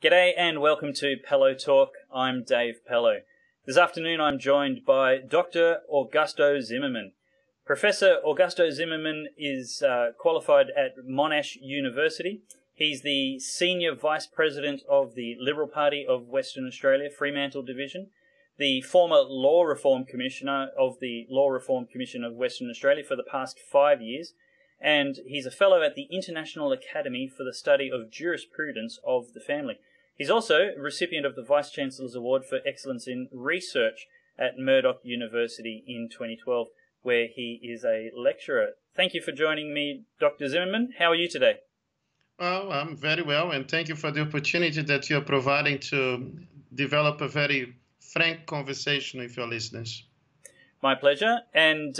G'day and welcome to Pellowe Talk. I'm Dave Pellowe. This afternoon I'm joined by Dr. Augusto Zimmermann. Professor Augusto Zimmermann is qualified at Monash University. He's the Senior Vice President of the Liberal Party of Western Australia, Fremantle Division, the former Law Reform Commissioner of the Law Reform Commission of Western Australia for the past 5 years, and he's a Fellow at the International Academy for the Study of Jurisprudence of the Family. He's also a recipient of the Vice-Chancellor's Award for Excellence in Research at Murdoch University in 2012, where he is a lecturer. Thank you for joining me, Dr. Zimmermann. How are you today? Well, I'm very well, and thank you for the opportunity that you're providing to develop a very frank conversation with your listeners. My pleasure. And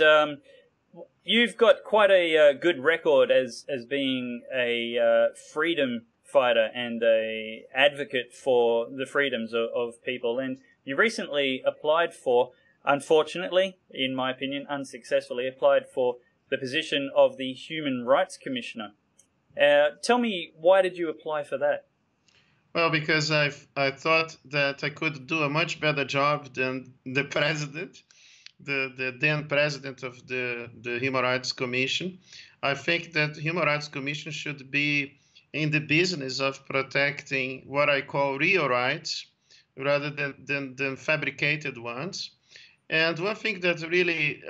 you've got quite a good record as being a freedom fighter and a advocate for the freedoms of people. And you recently applied for, unfortunately, in my opinion, unsuccessfully, applied for the position of the Human Rights Commissioner. Tell me, why did you apply for that? Well, because I thought that I could do a much better job than the president, the then president of the Human Rights Commission. I think that the Human Rights Commission should be in the business of protecting what I call real rights rather than fabricated ones. And one thing that really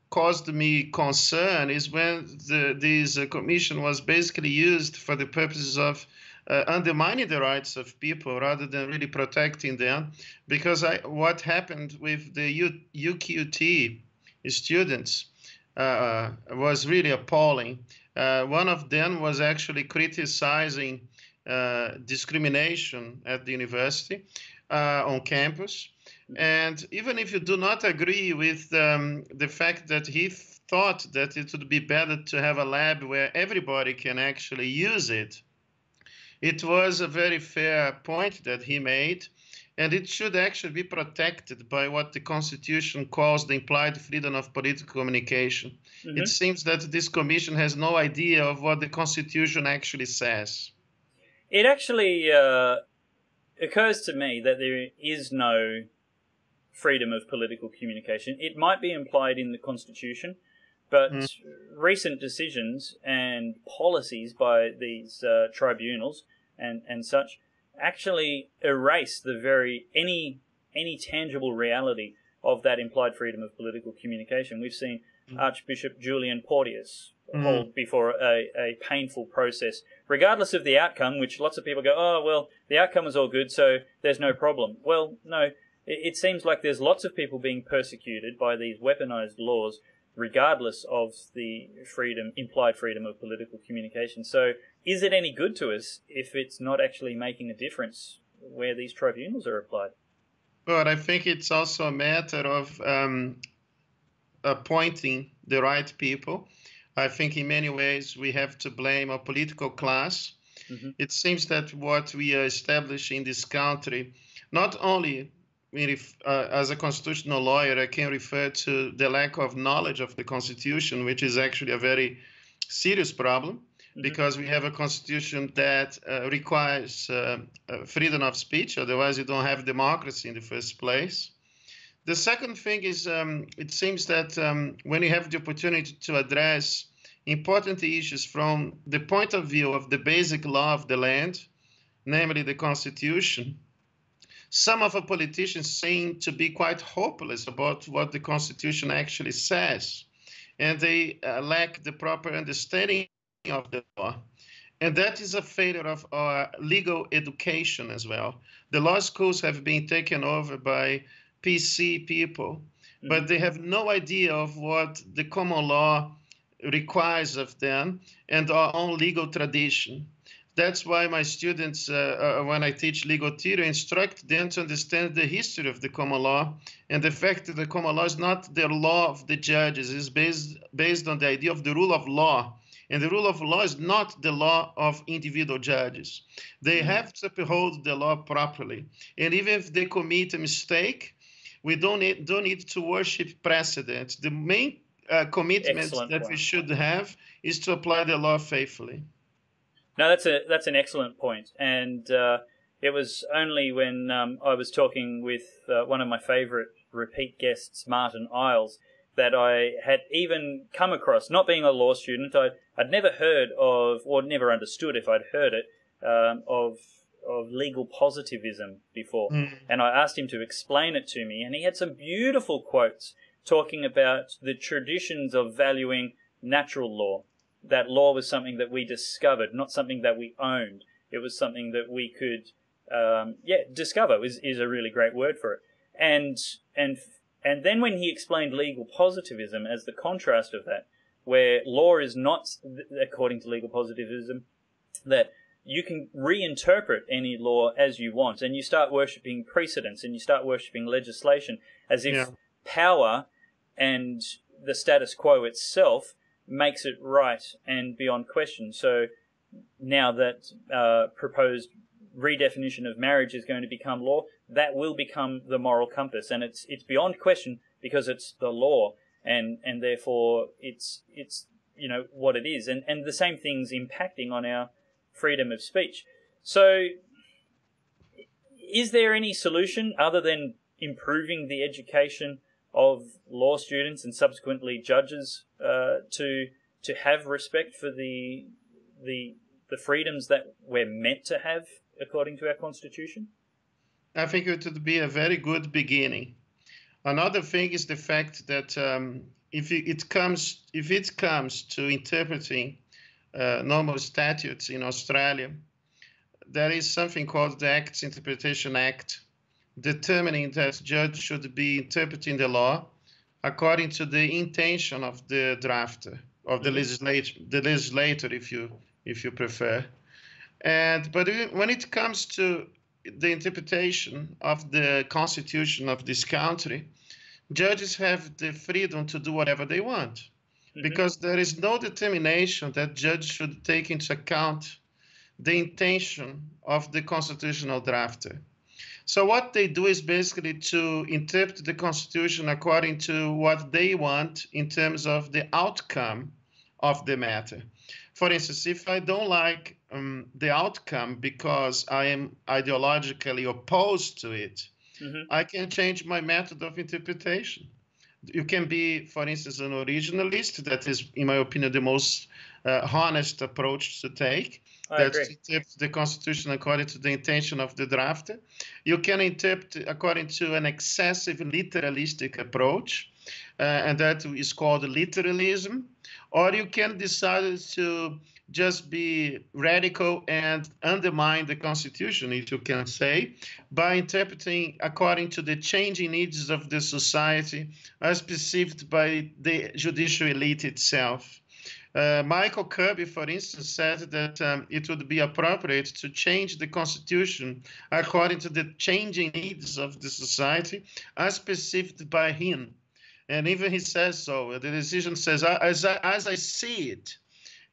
caused me concern is when this commission was basically used for the purposes of undermining the rights of people rather than really protecting them. Because what happened with the UQT students was really appalling. One of them was actually criticizing discrimination at the university on campus. And even if you do not agree with the fact that he thought that it would be better to have a lab where everybody can actually use it, it was a very fair point that he made. And it should actually be protected by what the Constitution calls the implied freedom of political communication. Mm-hmm. It seems that this commission has no idea of what the Constitution actually says. It actually occurs to me that there is no freedom of political communication. It might be implied in the Constitution, but recent decisions and policies by these tribunals and such actually erase any tangible reality of that implied freedom of political communication. We've seen Archbishop Julian Porteous hold before a painful process, regardless of the outcome, which lots of people go, oh, well, the outcome was all good, so there's no problem. Well, no, it seems like there's lots of people being persecuted by these weaponized laws, regardless of the implied freedom of political communication. So is it any good to us if it's not actually making a difference where these tribunals are applied? Well, I think it's also a matter of appointing the right people. I think in many ways we have to blame our political class. Mm-hmm. It seems that what we are establishing in this country, not only as a constitutional lawyer, I can refer to the lack of knowledge of the Constitution, which is actually a very serious problem, because we have a Constitution that requires freedom of speech. Otherwise, you don't have democracy in the first place. The second thing is it seems that when you have the opportunity to address important issues from the point of view of the basic law of the land, namely the Constitution, some of our politicians seem to be quite hopeless about what the Constitution actually says, and they lack the proper understanding of the law. And that is a failure of our legal education as well. The law schools have been taken over by PC people, but they have no idea of what the common law requires of them and our own legal tradition. That's why my students, when I teach legal theory, instruct them to understand the history of the common law and the fact that the common law is not the law of the judges. It's based on the idea of the rule of law. And the rule of law is not the law of individual judges. They have to uphold the law properly. And even if they commit a mistake, we don't need to worship precedent. The main commitment that we should have is to apply the law faithfully. No, that's an excellent point. And It was only when I was talking with one of my favourite repeat guests, Martin Isles, that I had even come across, not being a law student, I'd never heard of, or never understood if I'd heard it, of legal positivism before. And I asked him to explain it to me, and he had some beautiful quotes talking about the traditions of valuing natural law. That law was something that we discovered, not something that we owned. It was something that we could, discover is a really great word for it. And then when he explained legal positivism as the contrast of that, where law is not, according to legal positivism, that you can reinterpret any law as you want, and you start worshipping precedents, and you start worshipping legislation as if power and the status quo itself makes it right and beyond question. So now that proposed redefinition of marriage is going to become law, that will become the moral compass, and it's beyond question because it's the law, and therefore it's what it is, and the same thing's impacting on our freedom of speech. So is there any solution other than improving the education of law students and subsequently judges to have respect for the freedoms that we're meant to have according to our Constitution? I think it would be a very good beginning. Another thing is the fact that if it comes to interpreting normal statutes in Australia, there is something called the Acts Interpretation Act, determining that judge should be interpreting the law according to the intention of the drafter, of the legislator, if you prefer. But when it comes to the interpretation of the Constitution of this country, judges have the freedom to do whatever they want, because there is no determination that judges should take into account the intention of the constitutional drafter. So what they do is basically to interpret the Constitution according to what they want in terms of the outcome of the matter. For instance, if I don't like the outcome because I am ideologically opposed to it, I can change my method of interpretation. You can be, for instance, an originalist. That is, in my opinion, the most honest approach to take. That's to interpret the Constitution according to the intention of the drafter. You can interpret according to an excessive literalistic approach, and that is called literalism. Or you can decide to just be radical and undermine the Constitution, if you can say, by interpreting according to the changing needs of the society as perceived by the judicial elite itself. Michael Kirby, for instance, said that it would be appropriate to change the Constitution according to the changing needs of the society as perceived by him. And even he says so. The decision says, as I see it.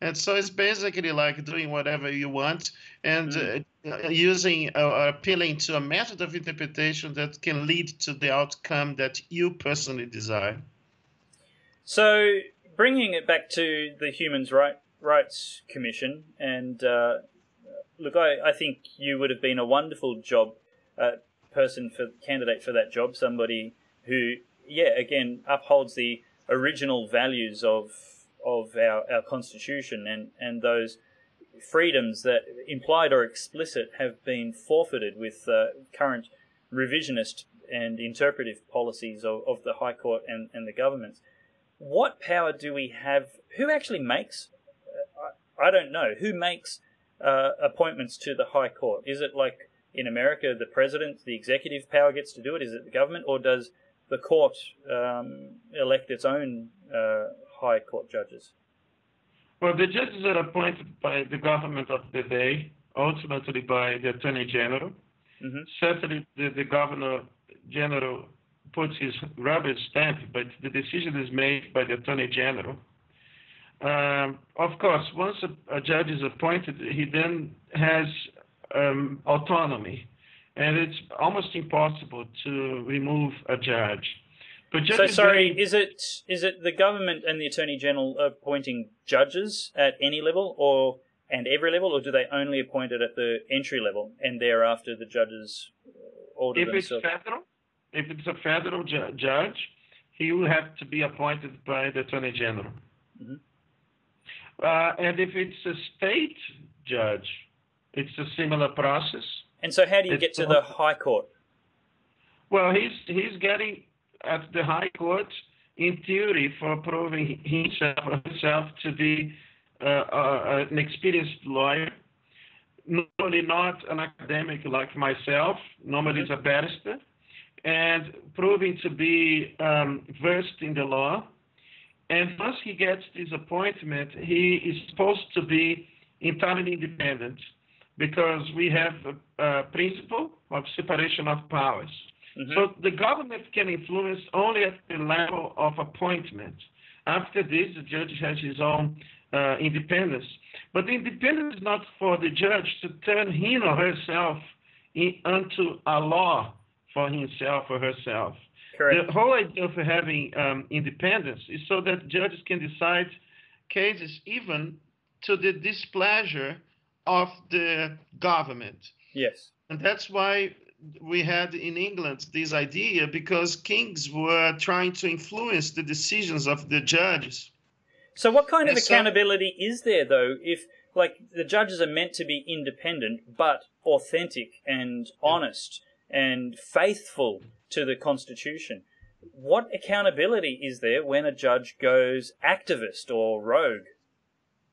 And so it's basically like doing whatever you want and using or appealing to a method of interpretation that can lead to the outcome that you personally desire. So bringing it back to the Human Rights Commission, and look, I think you would have been a wonderful candidate for that job, somebody who, again, upholds the original values of our Constitution and those freedoms that, implied or explicit, have been forfeited with current revisionist and interpretive policies of the High Court and the governments. What power do we have? Who actually makes, I don't know, who makes appointments to the High Court? Is it like in America, the president, the executive power gets to do it? Is it the government, or does the court elect its own High Court judges? Well, the judges are appointed by the government of the day, ultimately by the Attorney General. Certainly, the Governor General puts his rubber stamp, but the decision is made by the Attorney General. Of course, once a judge is appointed, he then has autonomy, and it's almost impossible to remove a judge. But so, sorry, is it the government and the Attorney General appointing judges at any level, or and every level, or do they only appoint it at the entry level and thereafter the judges order themselves? If it's a federal judge, he will have to be appointed by the Attorney General. And if it's a state judge, it's a similar process. And so how do you get to the High Court? Well, he's getting at the High Court in theory for proving himself or herself to be an experienced lawyer, normally not an academic like myself, normally it's a barrister, and proving to be versed in the law. And once he gets this appointment, he is supposed to be entirely independent, because we have a principle of separation of powers. So the government can influence only at the level of appointment. After this, the judge has his own independence. But the independence is not for the judge to turn him or herself into a law for himself or herself. Correct. The whole idea of having independence is so that judges can decide cases even to the displeasure of the government. Yes. And that's why we had in England this idea, because kings were trying to influence the decisions of the judges. So what kind of accountability is there, though, if, like, the judges are meant to be independent but authentic and honest and faithful to the Constitution? What accountability is there when a judge goes activist or rogue?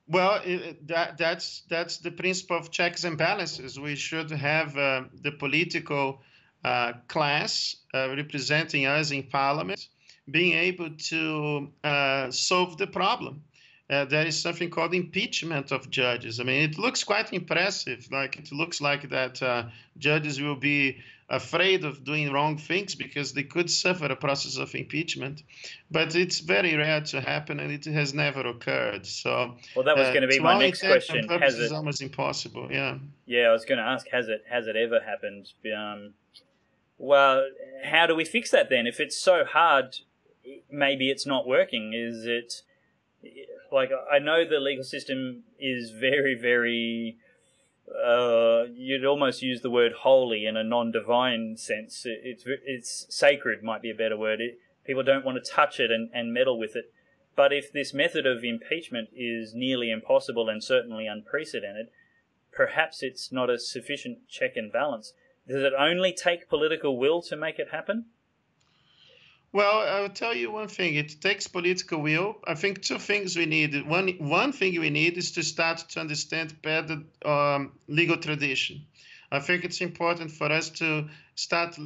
Well, that's the principle of checks and balances. We should have the political class representing us in Parliament being able to solve the problem. There is something called impeachment of judges. I mean, it looks quite impressive. Like, it looks like that judges will be afraid of doing wrong things because they could suffer a process of impeachment. But it's very rare to happen, and it has never occurred. So, well, that was going to be my next question. Has it? It's almost impossible. Yeah. Yeah, I was going to ask, has it ever happened? Well, how do we fix that then? If it's so hard, maybe it's not working. Is it? Like, I know the legal system is very, very, you'd almost use the word holy in a non-divine sense. It's sacred, might be a better word. People don't want to touch it and meddle with it. But if this method of impeachment is nearly impossible and certainly unprecedented, perhaps it's not a sufficient check and balance. Does it only take political will to make it happen? Well, I'll tell you one thing. It takes political will. I think two things we need. One thing we need is to start to understand better legal tradition. I think it's important for us to start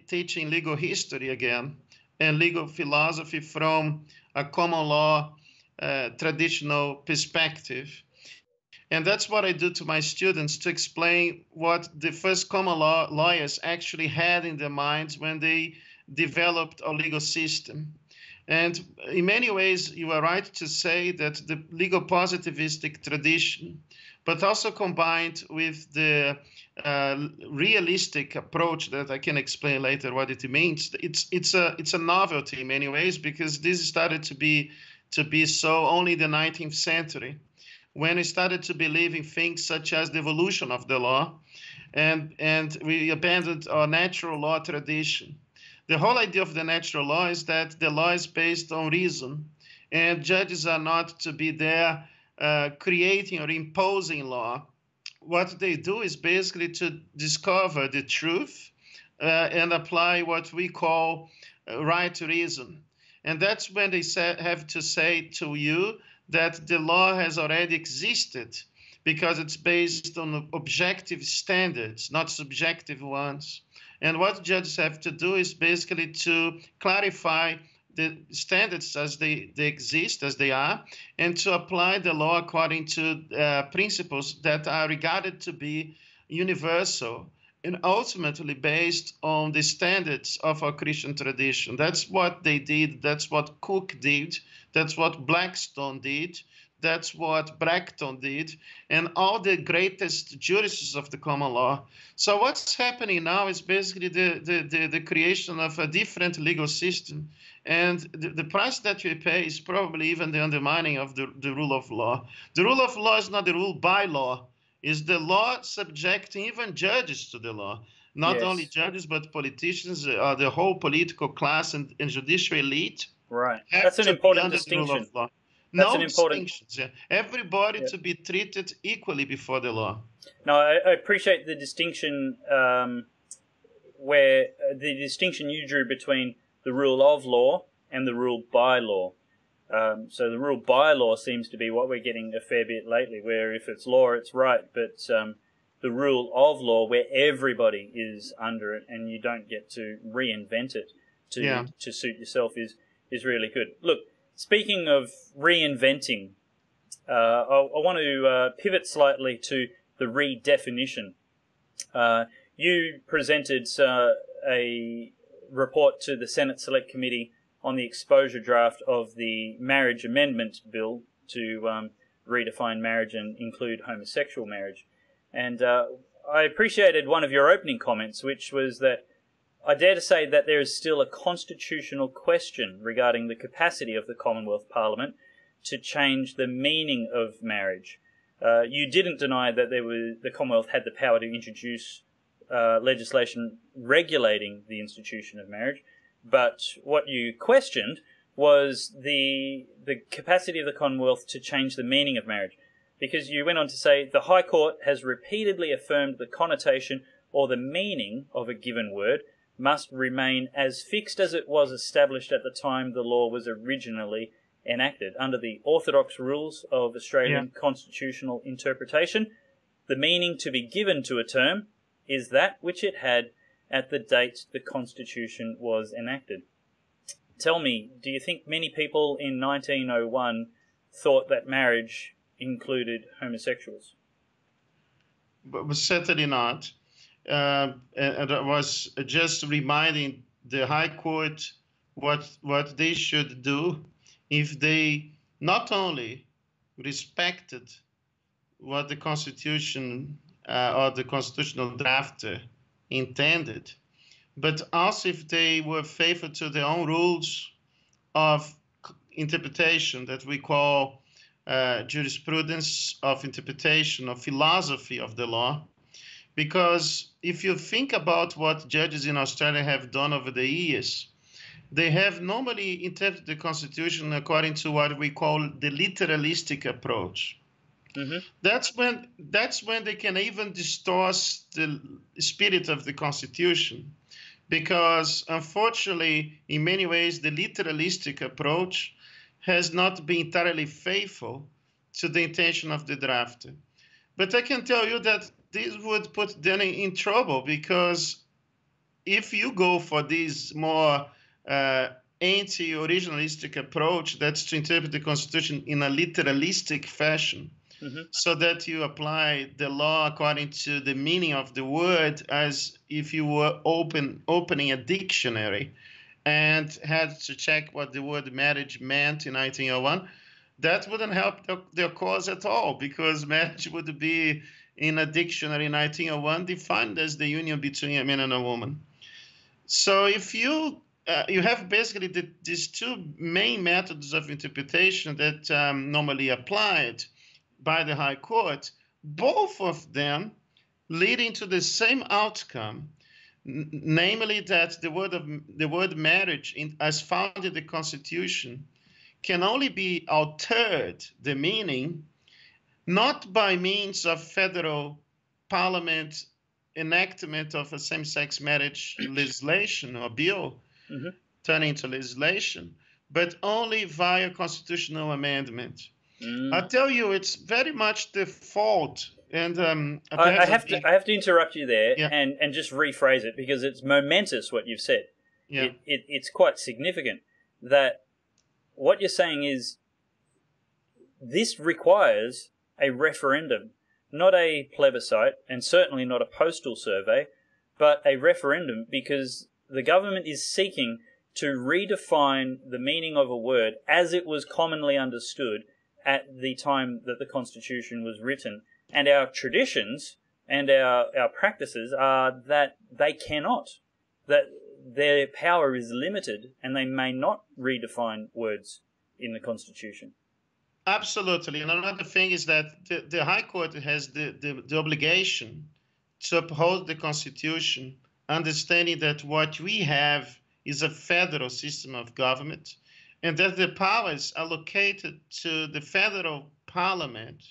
teaching legal history again and legal philosophy from a common law traditional perspective. And that's what I do to my students, to explain what the first common law lawyers actually had in their minds when they developed a legal system. And in many ways, you are right to say that the legal positivistic tradition, but also combined with the realistic approach that I can explain later what it means, it's a novelty in many ways, because this started to be so only in the 19th century, when we started to believe in things such as the evolution of the law, and we abandoned our natural law tradition. The whole idea of the natural law is that the law is based on reason, and judges are not to be there creating or imposing law. What they do is basically to discover the truth and apply what we call right reason. And that's when they have to say to you that the law has already existed, because it's based on objective standards, not subjective ones. And what judges have to do is basically to clarify the standards as they exist, as they are, and to apply the law according to principles that are regarded to be universal and ultimately based on the standards of our Christian tradition. That's what they did. That's what Coke did. That's what Blackstone did. That's what Bracton did, and all the greatest jurists of the common law. So what's happening now is basically the creation of a different legal system. And the price that we pay is probably even the undermining of the rule of law. The rule of law is not the rule by law. It's the law subjecting even judges to the law. Not only judges, but politicians, the whole political class and judicial elite. Right. That's an important distinction. No distinctions. Yeah. Everybody to be treated equally before the law. No, I appreciate the distinction where the distinction you drew between the rule of law and the rule by law. So the rule by law seems to be what we're getting a fair bit lately, where if it's law, it's right. But the rule of law, where everybody is under it and you don't get to reinvent it to suit yourself, is really good. Look, speaking of reinventing, I want to pivot slightly to the redefinition. You presented a report to the Senate Select Committee on the exposure draft of the Marriage Amendment Bill to redefine marriage and include homosexual marriage. And I appreciated one of your opening comments, which was that I dare to say that there is still a constitutional question regarding the capacity of the Commonwealth Parliament to change the meaning of marriage. You didn't deny that the Commonwealth had the power to introduce legislation regulating the institution of marriage, but what you questioned was the capacity of the Commonwealth to change the meaning of marriage, because you went on to say the High Court has repeatedly affirmed the connotation or the meaning of a given word must remain as fixed as it was established at the time the law was originally enacted. Under the orthodox rules of Australian constitutional interpretation, the meaning to be given to a term is that which it had at the date the Constitution was enacted. Tell me, do you think many people in 1901 thought that marriage included homosexuals? But certainly not. And I was just reminding the High Court what they should do if they not only respected what the Constitution or the constitutional drafter intended, but also if they were faithful to their own rules of interpretation that we call jurisprudence of interpretation or philosophy of the law. Because if you think about what judges in Australia have done over the years, they have normally interpreted the Constitution according to what we call the literalistic approach. Mm-hmm. That's when they can even distort the spirit of the Constitution, because unfortunately, in many ways, the literalistic approach has not been entirely faithful to the intention of the drafter. But I can tell you that this would put them in trouble, because if you go for this more anti-originalistic approach, that's to interpret the Constitution in a literalistic fashion, so that you apply the law according to the meaning of the word as if you were opening a dictionary and had to check what the word marriage meant in 1901, that wouldn't help their cause at all, because marriage would be in a dictionary in 1901 defined as the union between a man and a woman. So if you have basically these two main methods of interpretation that normally applied by the High Court, both of them leading to the same outcome, namely that the word marriage, as found in the Constitution, can only be altered, the meaning, not by means of federal parliament enactment of a same-sex marriage legislation or bill turning into legislation, but only via constitutional amendment. I tell you, it's very much the fault. And I have to interrupt you there and just rephrase it, because it's momentous what you've said. Yeah. It's quite significant that what you're saying is this requires a referendum, not a plebiscite, and certainly not a postal survey, but a referendum, because the government is seeking to redefine the meaning of a word as it was commonly understood at the time that the Constitution was written. And our traditions and our practices are that they cannot, that their power is limited and they may not redefine words in the Constitution. Absolutely. And another thing is that the High Court has the obligation to uphold the Constitution, understanding that what we have is a federal system of government, and that the powers allocated to the federal parliament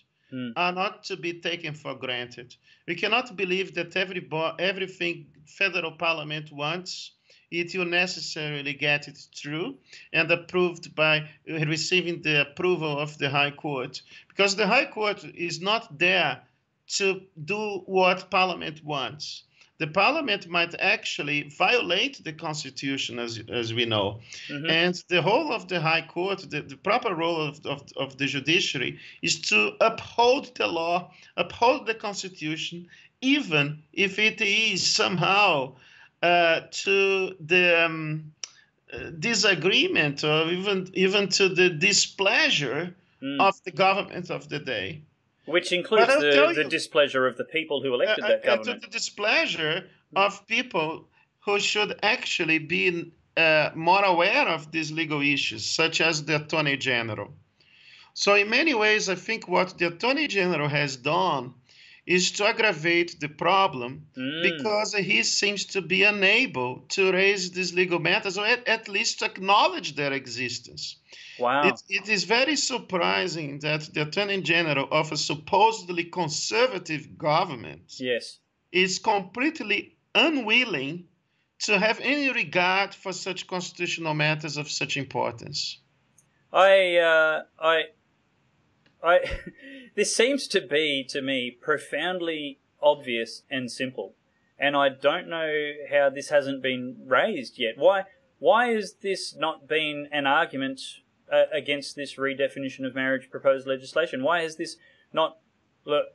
are not to be taken for granted. We cannot believe that everything federal parliament wants, it will necessarily get it through and approved by receiving the approval of the High Court, because the High Court is not there to do what Parliament wants. The Parliament might actually violate the Constitution, as we know. And the whole of the High Court, the proper role of the Judiciary is to uphold the law, uphold the Constitution, even if it is somehow to the disagreement or even to the displeasure of the government of the day. Which includes the displeasure of the people who elected that government. And to the displeasure of people who should actually be more aware of these legal issues, such as the Attorney General. So in many ways, I think what the Attorney General has done is to aggravate the problem because he seems to be unable to raise these legal matters, or at least to acknowledge their existence. Wow. It is very surprising that the Attorney General of a supposedly conservative government is completely unwilling to have any regard for such constitutional matters of such importance. This seems to be, to me, profoundly obvious and simple. And I don't know how this hasn't been raised yet. Why has this not been an argument against this redefinition of marriage proposed legislation? Why has this not... Look,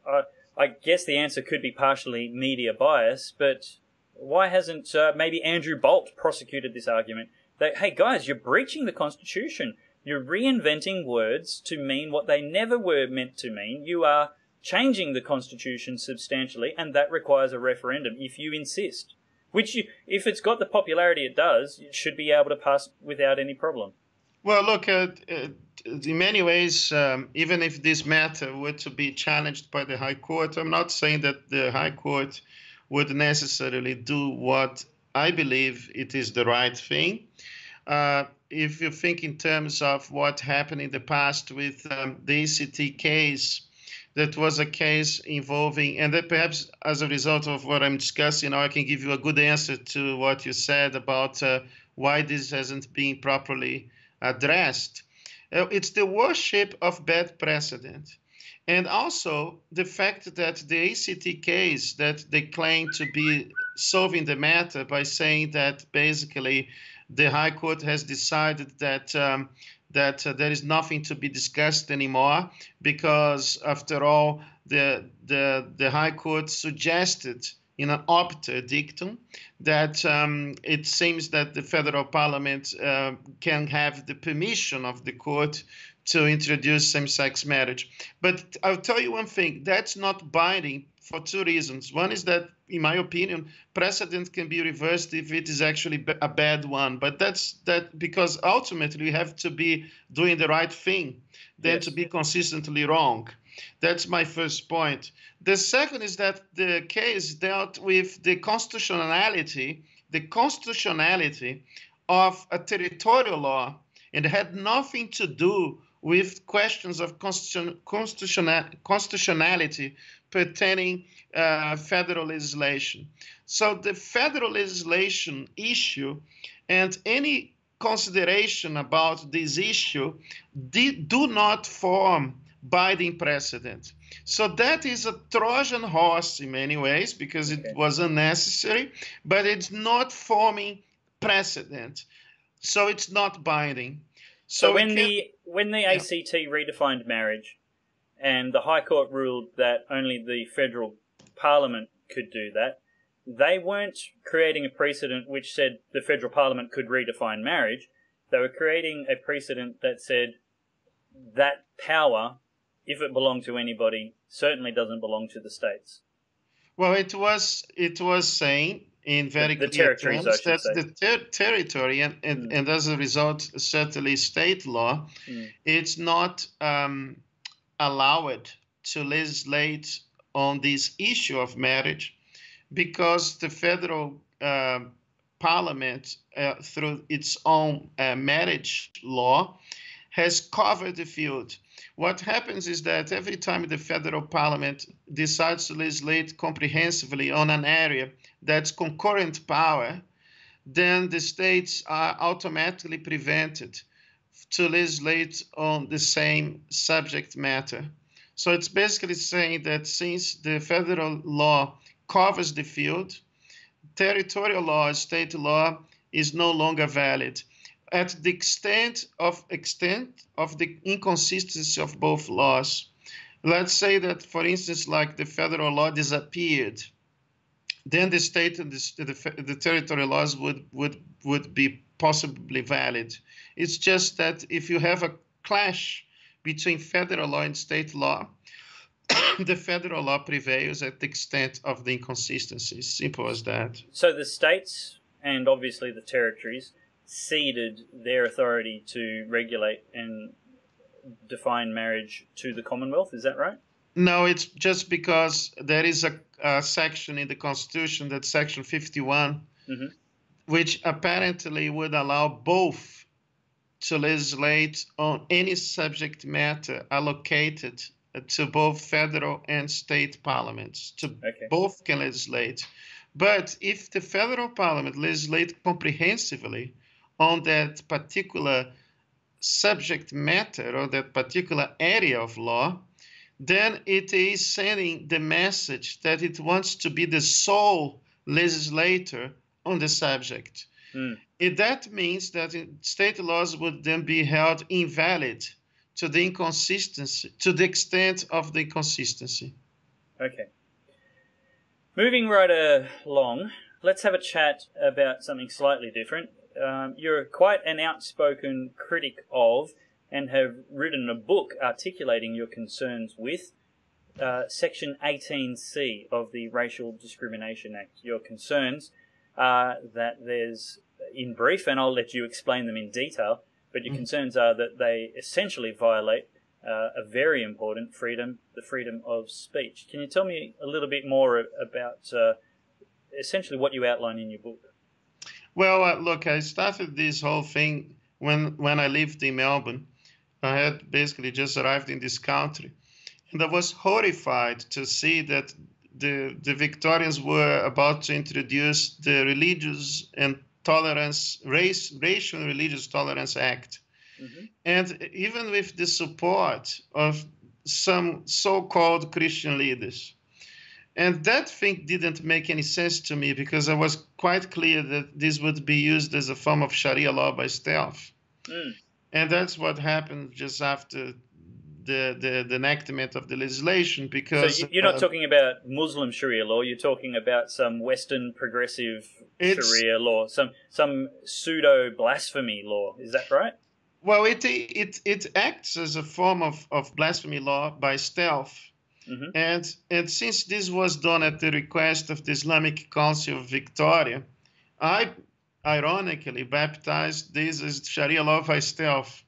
I guess the answer could be partially media bias, but why hasn't maybe Andrew Bolt prosecuted this argument that, hey guys, you're breaching the Constitution. You're reinventing words to mean what they never were meant to mean. You are changing the Constitution substantially, and that requires a referendum if you insist. Which, if it's got the popularity it does, it should be able to pass without any problem. Well, look, in many ways, even if this matter were to be challenged by the High Court, I'm not saying that the High Court would necessarily do what I believe it is the right thing. If you think in terms of what happened in the past with the ACT case, that was a case involving, and that perhaps as a result of what I'm discussing now, I can give you a good answer to what you said about why this hasn't been properly addressed. It's the worship of bad precedent. And also the fact that the ACT case that they claim to be solving the matter by saying that basically the High Court has decided that there is nothing to be discussed anymore because, after all, the High Court suggested in an obiter dictum that it seems that the federal parliament can have the permission of the court to introduce same-sex marriage. But I'll tell you one thing, that's not binding for two reasons. One is that, in my opinion, precedent can be reversed if it is actually a bad one. But that's because ultimately we have to be doing the right thing than to be consistently wrong. That's my first point. The second is that the case dealt with the constitutionality of a territorial law, and had nothing to do with questions of constitutionality pertaining federal legislation. So the federal legislation issue and any consideration about this issue do not form binding precedent. So that is a Trojan horse in many ways because it was unnecessary, but it's not forming precedent. So it's not binding. So when the ACT redefined marriage and the High Court ruled that only the federal parliament could do that, they weren't creating a precedent which said the federal parliament could redefine marriage. They were creating a precedent that said that power, if it belonged to anybody, certainly doesn't belong to the states. Well, it was saying in very the clear territories, terms I should that say. the territory and as a result, certainly state law, it's not allowed to legislate on this issue of marriage because the federal parliament, through its own marriage law, has covered the field. What happens is that every time the federal parliament decides to legislate comprehensively on an area that's concurrent power, then the states are automatically prevented to legislate on the same subject matter. So it's basically saying that since the federal law covers the field, territorial law, state law, is no longer valid. At the extent of the inconsistency of both laws. Let's say that, for instance, like the federal law disappeared, then the state and the territorial laws would be possibly valid. It's just that if you have a clash between federal law and state law, the federal law prevails at the extent of the inconsistencies. Simple as that. So the states and obviously the territories ceded their authority to regulate and define marriage to the Commonwealth, is that right? No, it's just because there is a section in the Constitution, that's Section 51, which apparently would allow both to legislate on any subject matter allocated to both federal and state parliaments. Both can legislate. But if the federal parliament legislates comprehensively on that particular subject matter or that particular area of law, then it is sending the message that it wants to be the sole legislator on the subject. That means that state laws would then be held invalid to the inconsistency, to the extent of the inconsistency. Okay. Moving right along, let's have a chat about something slightly different. You're quite an outspoken critic of and have written a book articulating your concerns with Section 18C of the Racial Discrimination Act. Your concerns are that there's, in brief, and I'll let you explain them in detail, but your concerns are that they essentially violate a very important freedom, the freedom of speech. Can you tell me a little bit more about essentially what you outline in your book? Well, look, I started this whole thing when I lived in Melbourne. I had basically just arrived in this country, and I was horrified to see that the Victorians were about to introduce the Religious and Tolerance, Racial and Religious Tolerance Act. And even with the support of some so-called Christian leaders. And that thing didn't make any sense to me because I was quite clear that this would be used as a form of Sharia law by stealth. And that's what happened just after the enactment of the legislation. Because so you're not talking about Muslim Sharia law, you're talking about some Western progressive Sharia law, some pseudo-blasphemy law, is that right? Well, it acts as a form of blasphemy law by stealth. And since this was done at the request of the Islamic Council of Victoria, I ironically baptized this as Sharia law by stealth.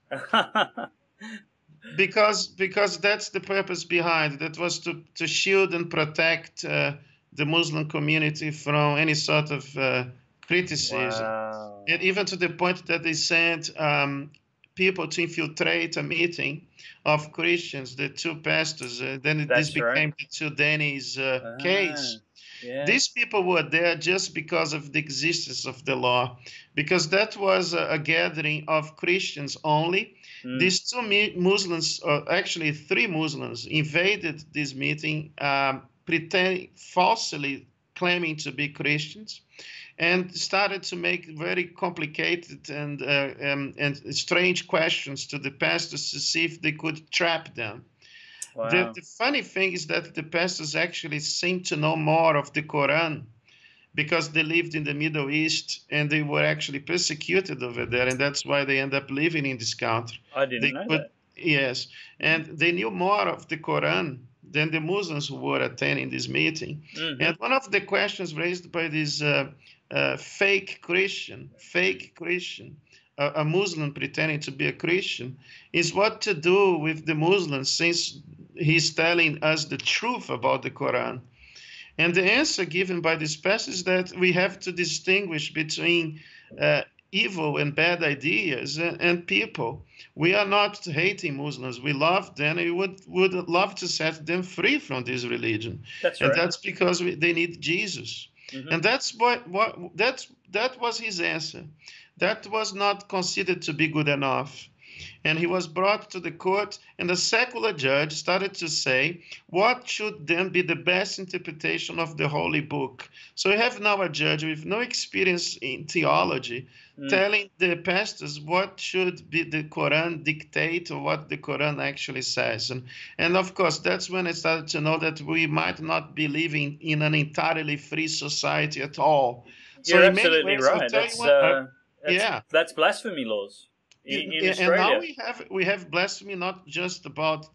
because that's the purpose behind it. That was to shield and protect the Muslim community from any sort of criticism. Wow. And even to the point that they sent people to infiltrate a meeting of Christians, the two pastors. Then this became the two Denny's case. Yeah. These people were there just because of the existence of the law, because that was a gathering of Christians only. These two Muslims, actually three Muslims, invaded this meeting, falsely claiming to be Christians, and started to make very complicated and strange questions to the pastors to see if they could trap them. Wow. The funny thing is that the pastors actually seemed to know more of the Quran because they lived in the Middle East and they were actually persecuted over there, and that's why they end up living in this country. I didn't know that. Yes, and they knew more of the Quran than the Muslims who were attending this meeting. And one of the questions raised by this fake Christian, a Muslim pretending to be a Christian, is what to do with the Muslims since he's telling us the truth about the Quran. And the answer given by this passage is that we have to distinguish between evil and bad ideas and people. We are not hating Muslims. We love them. And we would love to set them free from this religion. That's right. And that's because they need Jesus. And that's that was his answer. That was not considered to be good enough. And he was brought to the court, and the secular judge started to say, what should then be the best interpretation of the Holy Book? So we have now a judge with no experience in theology telling the pastors what should be the Quran dictate or what the Quran actually says. And of course, that's when I started to know that we might not be living in an entirely free society at all. You're absolutely right. That's blasphemy laws. And now we have blasphemy not just about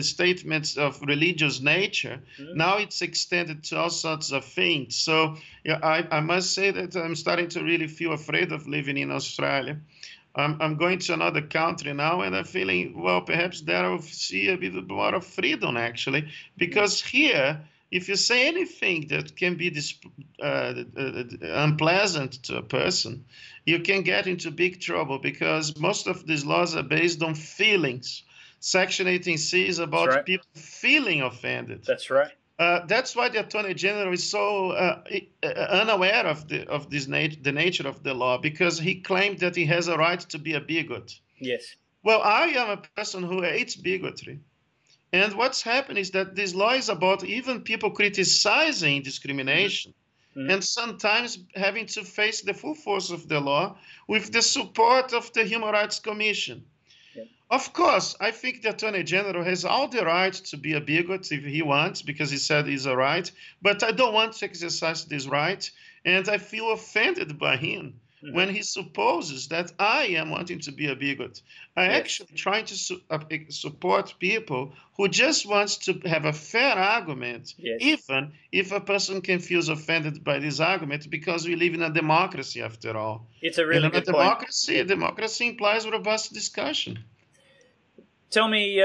statements of religious nature. Now it's extended to all sorts of things. So I must say that I'm starting to really feel afraid of living in Australia. I'm going to another country now, and I'm feeling, well, perhaps there I'll see a bit more of freedom actually, because here, if you say anything that can be unpleasant to a person, you can get into big trouble, because most of these laws are based on feelings. Section 18C is about people feeling offended. That's right. That's why the Attorney General is so unaware of the nature of the law, because he claimed that he has a right to be a bigot. Yes. Well, I am a person who hates bigotry. And what's happened is that this law is about even people criticizing discrimination and sometimes having to face the full force of the law with the support of the Human Rights Commission. Yeah. Of course, I think the Attorney General has all the right to be a bigot if he wants, because he said he's a right, but I don't want to exercise this right, and I feel offended by him when he supposes that I am wanting to be a bigot. I actually try to support people who just want to have a fair argument, even if a person can feel offended by this argument, because we live in a democracy after all. It's a really good point. Democracy implies robust discussion. Tell me,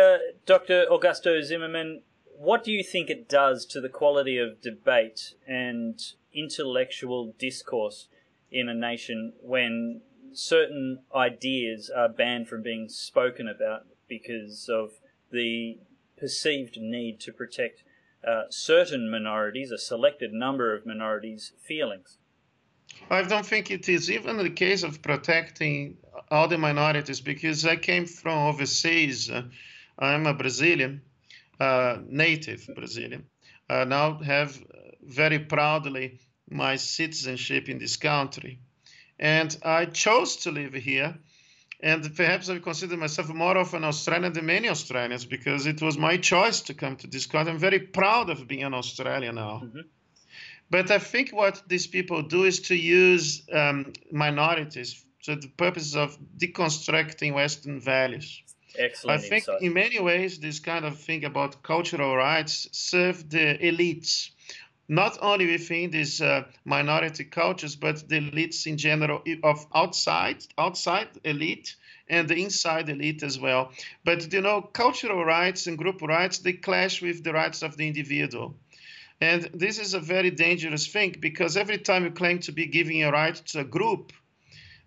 Dr. Augusto Zimmermann, what do you think it does to the quality of debate and intellectual discourse in a nation when certain ideas are banned from being spoken about because of the perceived need to protect certain minorities, a selected number of minorities' feelings? I don't think it is even the case of protecting all the minorities, because I came from overseas. I'm a Brazilian, native Brazilian. I now have very proudly my citizenship in this country. And I chose to live here. And perhaps I consider myself more of an Australian than many Australians, because it was my choice to come to this country. I'm very proud of being an Australian now. But I think what these people do is to use minorities for the purpose of deconstructing Western values. Excellent. I think in many ways, this kind of thing about cultural rights serve the elites, not only within these minority cultures, but the elites in general, of outside elite and the inside elite as well. But, cultural rights and group rights, they clash with the rights of the individual. And this is a very dangerous thing, because every time you claim to be giving a right to a group,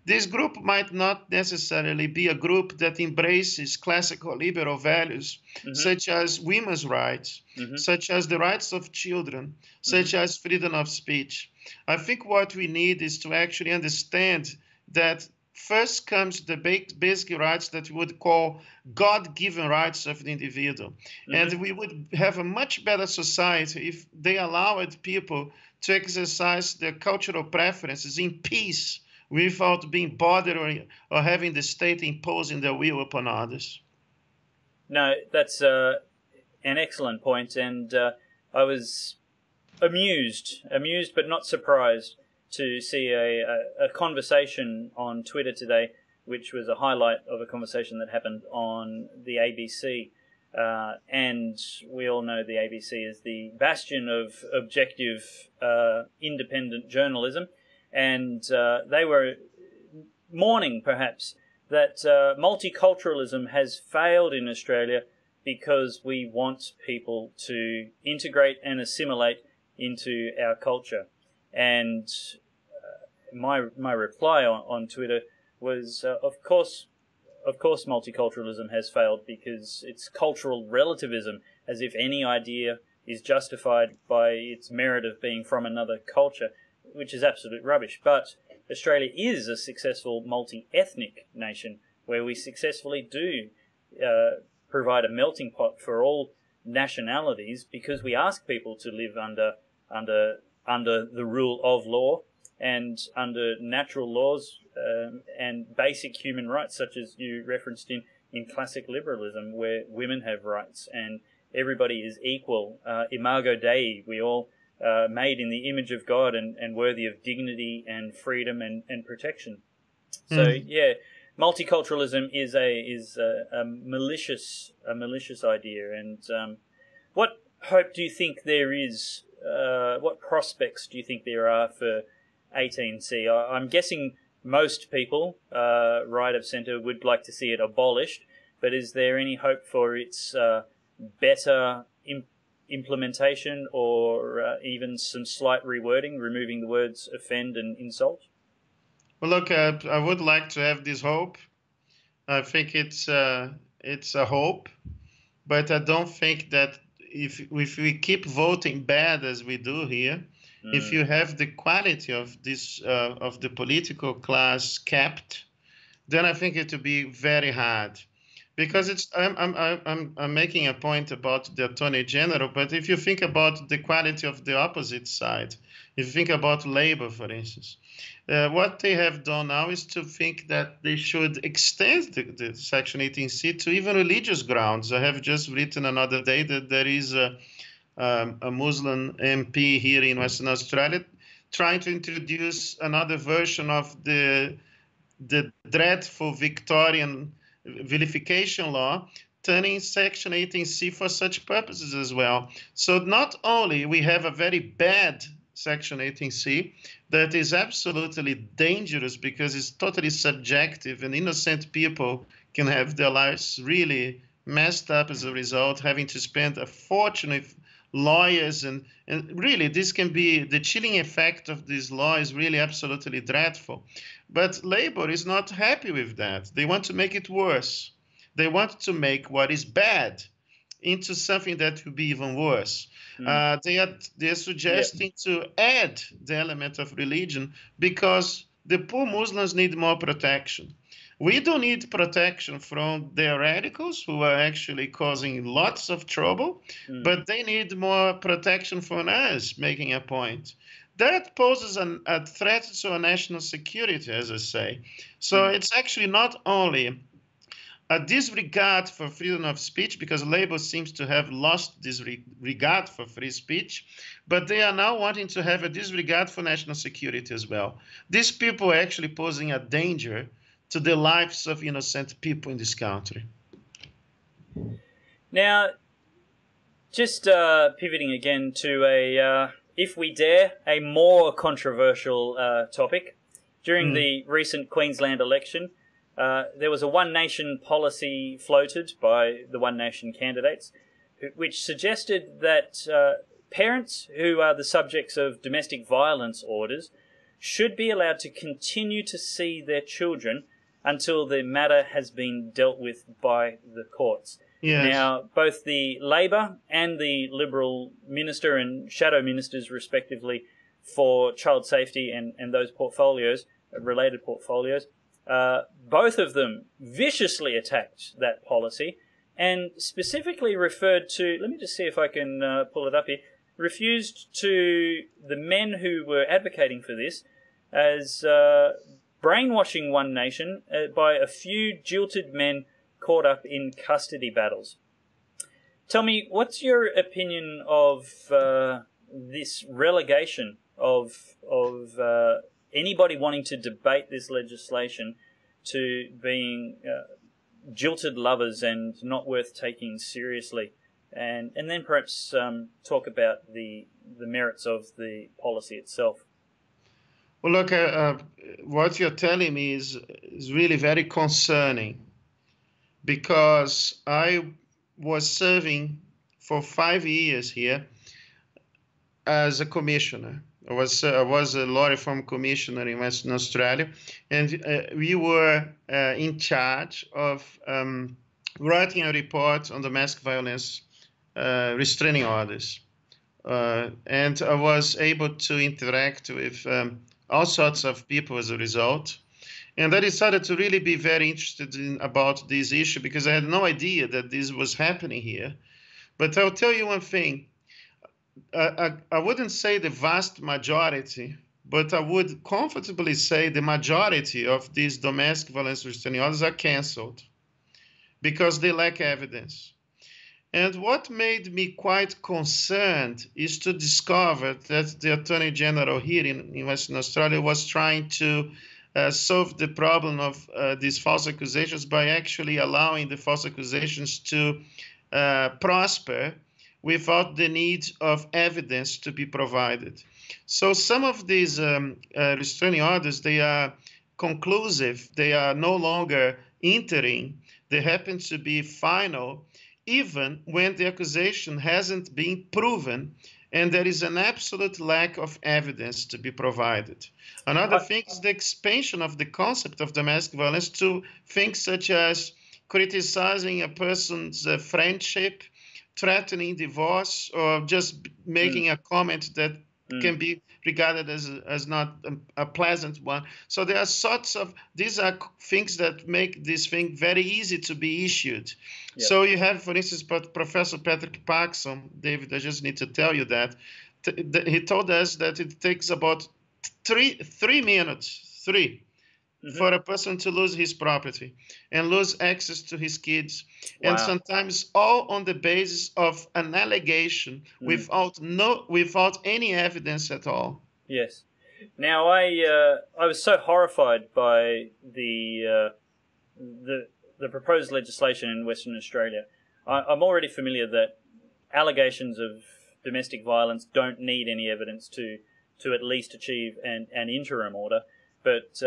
this group might not necessarily be a group that embraces classical liberal values, such as women's rights, such as the rights of children, such as freedom of speech. I think what we need is to actually understand that first comes the basic rights that we would call God-given rights of the individual. And we would have a much better society if they allowed people to exercise their cultural preferences in peace, without being bothered or having the state imposing their will upon others. No, that's an excellent point, and I was amused but not surprised to see a conversation on Twitter today which was a highlight of a conversation that happened on the ABC. And we all know the ABC is the bastion of objective, independent journalism. And they were mourning, perhaps, that multiculturalism has failed in Australia because we want people to integrate and assimilate into our culture. And my reply on Twitter was, of course multiculturalism has failed, because it's cultural relativism, as if any idea is justified by its merit of being from another culture, which is absolute rubbish. But Australia is a successful multi-ethnic nation where we successfully do provide a melting pot for all nationalities, because we ask people to live under the rule of law and under natural laws and basic human rights, such as you referenced in classic liberalism, where women have rights and everybody is equal. Imago Dei, we all made in the image of God and worthy of dignity and freedom and protection. So yeah, multiculturalism is a malicious idea. And what hope do you think there is? What prospects do you think there are for 18C? I'm guessing most people, right of centre, would like to see it abolished, but is there any hope for its better implementation, or even some slight rewording, removing the words offend and insult? Well, look, I would like to have this hope. I think it's a hope, but I don't think that if we keep voting bad as we do here, if you have the quality of this of the political class kept, then I think it will be very hard, because I'm making a point about the Attorney General, but if you think about the quality of the opposite side, if you think about Labour, for instance, what they have done now is to think that they should extend the Section 18C to even religious grounds. I have just written another day that there is a Muslim MP here in Western Australia trying to introduce another version of the dreadful Victorian vilification law, turning Section 18C for such purposes as well. So not only we have a very bad Section 18C that is absolutely dangerous because it's totally subjective, and innocent people can have their lives really messed up as a result, having to spend a fortune with lawyers, and really this can be, the chilling effect of this law is really absolutely dreadful. But Labour is not happy with that. They want to make it worse. They want to make what is bad into something that will be even worse. They are suggesting to add the element of religion because the poor Muslims need more protection. We don't need protection from the radicals who are actually causing lots of trouble, but they need more protection from us, making a point. That poses a threat to our national security, as I say. So it's actually not only a disregard for freedom of speech, because Labour seems to have lost this regard for free speech, but they are now wanting to have a disregard for national security as well. These people are actually posing a danger to the lives of innocent people in this country. Now, just pivoting again to if we dare, a more controversial topic. During the recent Queensland election, there was a One Nation policy floated by the One Nation candidates, which suggested that parents who are the subjects of domestic violence orders should be allowed to continue to see their children until the matter has been dealt with by the courts. Yes. Now, both the Labor and the Liberal minister and shadow ministers, respectively, for child safety and those portfolios, related portfolios, both of them viciously attacked that policy and specifically referred to, let me just see if I can pull it up here, refused to the men who were advocating for this as brainwashing One Nation by a few jilted men caught up in custody battles. Tell me, what's your opinion of this relegation of anybody wanting to debate this legislation to being jilted lovers and not worth taking seriously, and then perhaps talk about the merits of the policy itself. Well, look, what you're telling me is really very concerning, because I was serving for 5 years here as a commissioner. I was a law reform commissioner in Western Australia, and we were in charge of writing a report on domestic violence restraining orders. And I was able to interact with all sorts of people as a result. And I decided to really be very interested about this issue, because I had no idea that this was happening here. But I'll tell you one thing. I wouldn't say the vast majority, but I would comfortably say the majority of these domestic violence restraining orders are cancelled because they lack evidence. And what made me quite concerned is to discover that the Attorney General here in Western Australia was trying to solve the problem of these false accusations by actually allowing the false accusations to prosper without the need of evidence to be provided. So some of these restraining orders, they are conclusive, they are no longer interim, they happen to be final, even when the accusation hasn't been proven and there is an absolute lack of evidence to be provided. Another thing is the expansion of the concept of domestic violence to things such as criticizing a person's friendship, threatening divorce, or just making a comment that can be regarded as not a pleasant one. So there are sorts of, these are things that make this thing very easy to be issued. Yep. So you have, for instance, Professor Patrick Parkson, David, I just need to tell you that, he told us that it takes about three minutes, for a person to lose his property and lose access to his kids. Wow. And sometimes all on the basis of an allegation without any evidence at all. Yes. Now, I was so horrified by the proposed legislation in Western Australia. I'm already familiar that allegations of domestic violence don't need any evidence to at least achieve an interim order, but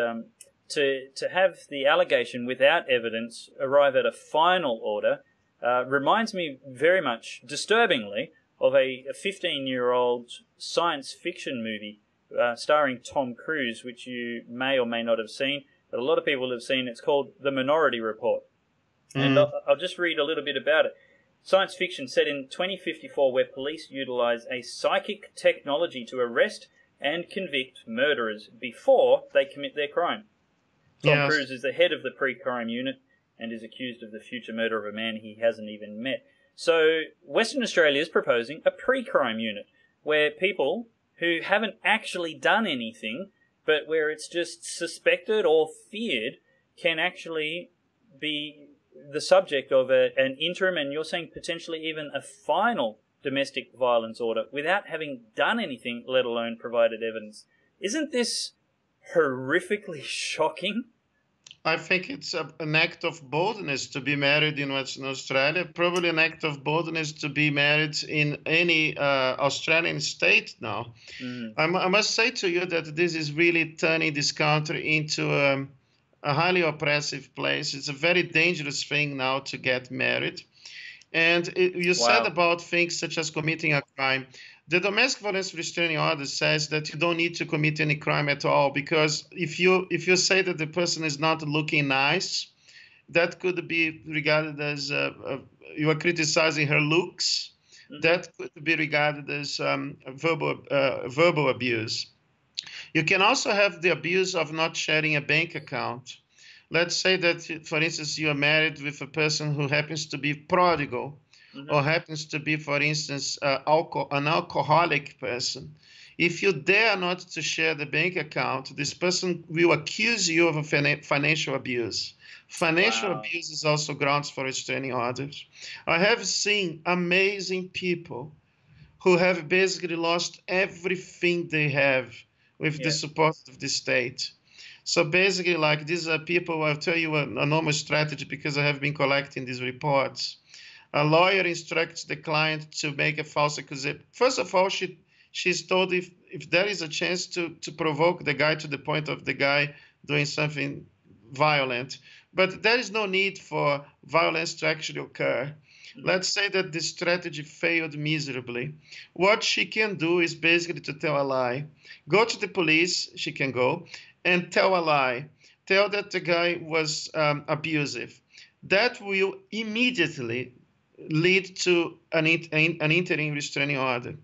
to have the allegation without evidence arrive at a final order reminds me very much, disturbingly, of a 15-year-old science fiction movie starring Tom Cruise, which you may or may not have seen, but a lot of people have seen. It's called The Minority Report. And I'll just read a little bit about it. Science fiction set in 2054 where police utilize a psychic technology to arrest and convict murderers before they commit their crime. Tom Cruise is the head of the Precrime unit and is accused of the future murder of a man he hasn't even met. So Western Australia is proposing a Precrime unit where people who haven't actually done anything, but where it's just suspected or feared, can actually be the subject of an interim, and you're saying potentially even a final domestic violence order without having done anything, let alone provided evidence. Isn't this horrifically shocking? I think it's an act of boldness to be married in Western Australia, probably an act of boldness to be married in any Australian state now. I must say to you that this is really turning this country into a highly oppressive place. It's a very dangerous thing now to get married. And you said about things such as committing a crime. The domestic violence restraining order says that you don't need to commit any crime at all, because if you say that the person is not looking nice, that could be regarded as you are criticizing her looks. That could be regarded as verbal abuse. You can also have the abuse of not sharing a bank account. Let's say that, for instance, you are married with a person who happens to be prodigal, or happens to be, for instance, an alcoholic person. If you dare not to share the bank account, this person will accuse you of a financial abuse. Financial abuse is also grounds for restraining orders. I have seen amazing people who have basically lost everything they have with the support of the state. So basically, like, these are people, I'll tell you a normal strategy because I have been collecting these reports. A lawyer instructs the client to make a false accusation. First of all, she's told if there is a chance to provoke the guy to the point of the guy doing something violent, but there is no need for violence to actually occur. Let's say that this strategy failed miserably. What she can do is basically to tell a lie. Go to the police, she can go, and tell a lie. Tell that the guy was abusive. That will immediately lead to an interim restraining order.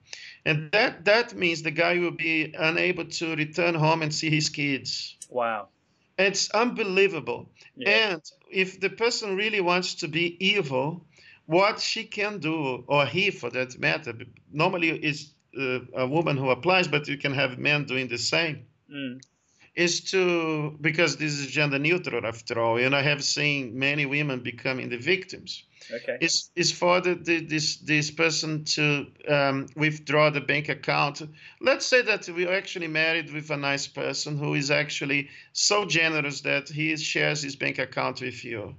And that means the guy will be unable to return home and see his kids. Wow. It's unbelievable. Yeah. And if the person really wants to be evil, what she can do, or he for that matter, normally it's a woman who applies, but you can have men doing the same, is to, because this is gender neutral after all, and I have seen many women becoming the victims. Okay. Is for this person to withdraw the bank account. Let's say that we're actually married with a nice person who is actually so generous that he shares his bank account with you.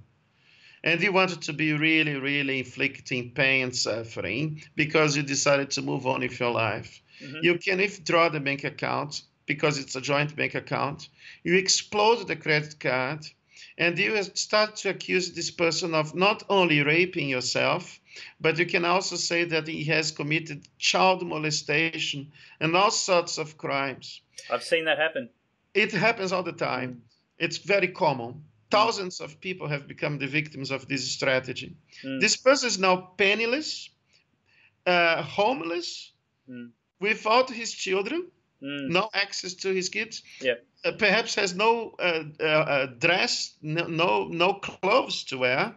And you wanted to be really, really inflicting pain and suffering because you decided to move on with your life. You can withdraw the bank account because it's a joint bank account. You explode the credit card, and you start to accuse this person of not only raping yourself, but you can also say that he has committed child molestation and all sorts of crimes. I've seen that happen. It happens all the time. It's very common. Thousands of people have become the victims of this strategy. This person is now penniless, homeless, without his children, no access to his kids, perhaps has no dress, no clothes to wear.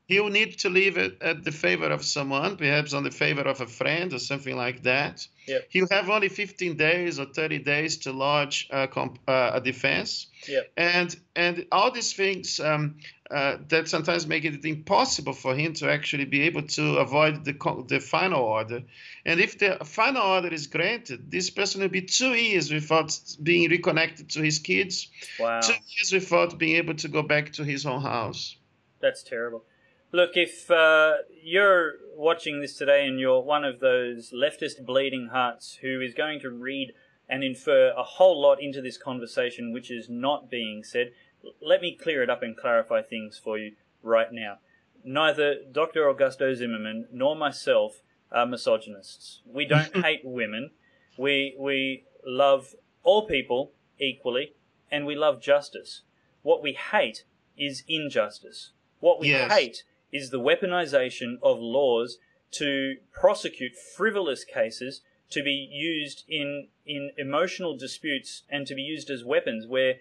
He will need to live at the favor of someone, perhaps on the favor of a friend or something like that. He'll have only 15 days or 30 days to lodge a defense. And all these things that sometimes make it impossible for him to actually be able to avoid the final order. And if the final order is granted, this person will be 2 years without being reconnected to his kids. Wow. 2 years without being able to go back to his own house. That's terrible. Look, if you're watching this today and you're one of those leftist bleeding hearts who is going to read and infer a whole lot into this conversation which is not being said, let me clear it up and clarify things for you right now. Neither Dr. Augusto Zimmermann nor myself are misogynists. We don't hate women. We love all people equally, and we love justice. What we hate is injustice. What we hate is the weaponization of laws to prosecute frivolous cases, to be used in emotional disputes and to be used as weapons where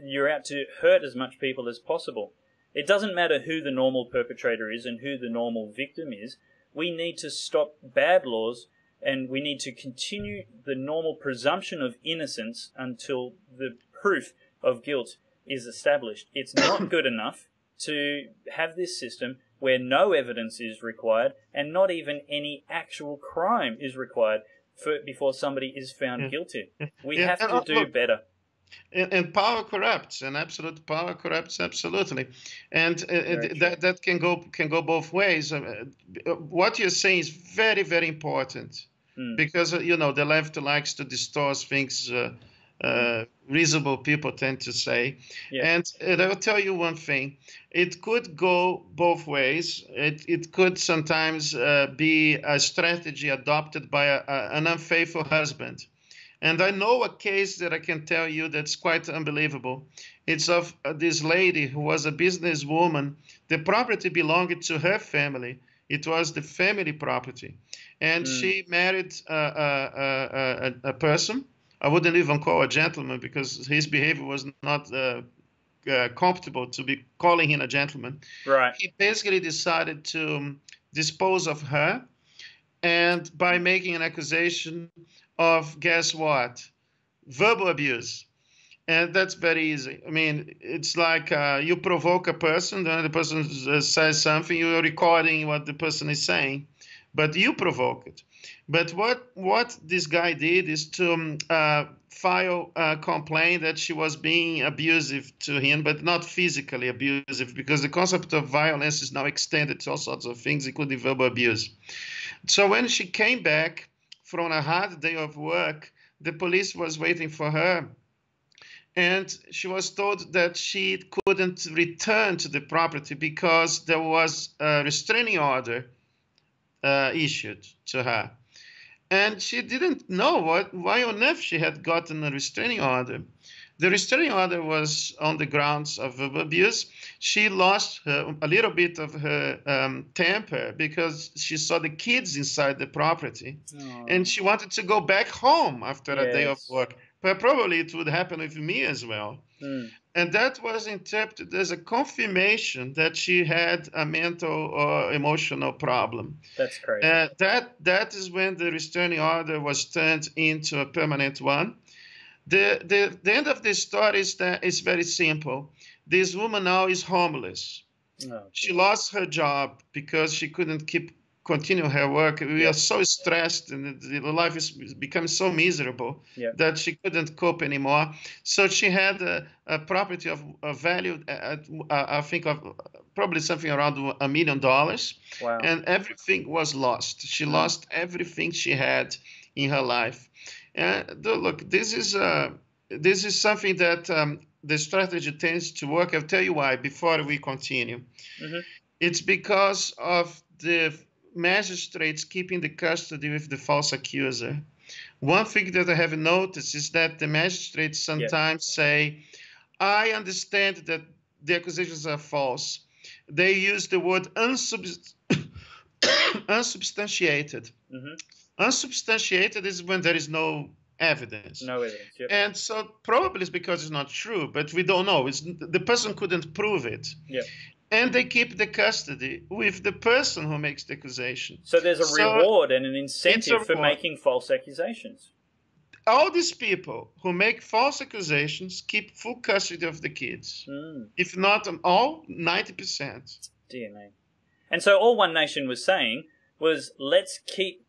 you're out to hurt as much people as possible. It doesn't matter who the normal perpetrator is and who the normal victim is. We need to stop bad laws, and we need to continue the normal presumption of innocence until the proof of guilt is established. It's not good enough to have this system where no evidence is required and not even any actual crime is required before somebody is found guilty. We have to do better. And power corrupts, and absolute power corrupts absolutely, and that can go both ways. What you're saying is very, very important because the left likes to distort things. Reasonable people tend to say, and I'll tell you one thing: it could go both ways. It could sometimes be a strategy adopted by an unfaithful husband. And I know a case that I can tell you that's quite unbelievable. It's of this lady who was a businesswoman. The property belonged to her family. It was the family property. And she married a person. I wouldn't even call a gentleman because his behavior was not comfortable to be calling him a gentleman. Right. He basically decided to dispose of her, and by making an accusation of, guess what? Verbal abuse. And that's very easy. I mean, it's like you provoke a person, then the person says something, you're recording what the person is saying. but you provoke it. But what this guy did is to file a complaint that she was being abusive to him, but not physically abusive, because the concept of violence is now extended to all sorts of things, including verbal abuse. So when she came back from a hard day of work, the police was waiting for her, and she was told that she couldn't return to the property because there was a restraining order issued to her. And she didn't know why on earth she had gotten a restraining order. The restraining order was on the grounds of verbal abuse. She lost a little bit of her temper because she saw the kids inside the property. Oh. And she wanted to go back home after a day of work. But probably it would happen with me as well. Mm. And that was interpreted as a confirmation that she had a mental or emotional problem. That's crazy. That is when the restraining order was turned into a permanent one. The end of the story is very simple. This woman now is homeless. Oh, she lost her job because she couldn't continue her work. We are so stressed, and life is becoming so miserable that she couldn't cope anymore. So she had a property of a value, I think, of probably something around $1 million. Wow. And everything was lost. She lost everything she had in her life. Look, this is something that the strategy tends to work. I'll tell you why before we continue. Mm-hmm. It's because of the magistrates keeping the custody with the false accuser. One thing that I have noticed is that the magistrates sometimes say, I understand that the accusations are false. They use the word unsubstantiated. Mm-hmm. Unsubstantiated is when there is no evidence. No evidence, yep. And so probably it's because it's not true, but we don't know. The person couldn't prove it. Yep. And they keep the custody with the person who makes the accusation. So there's a reward and an incentive for making false accusations. All these people who make false accusations keep full custody of the kids. If not all, 90%. Dear me. And so all One Nation was saying was, let's keep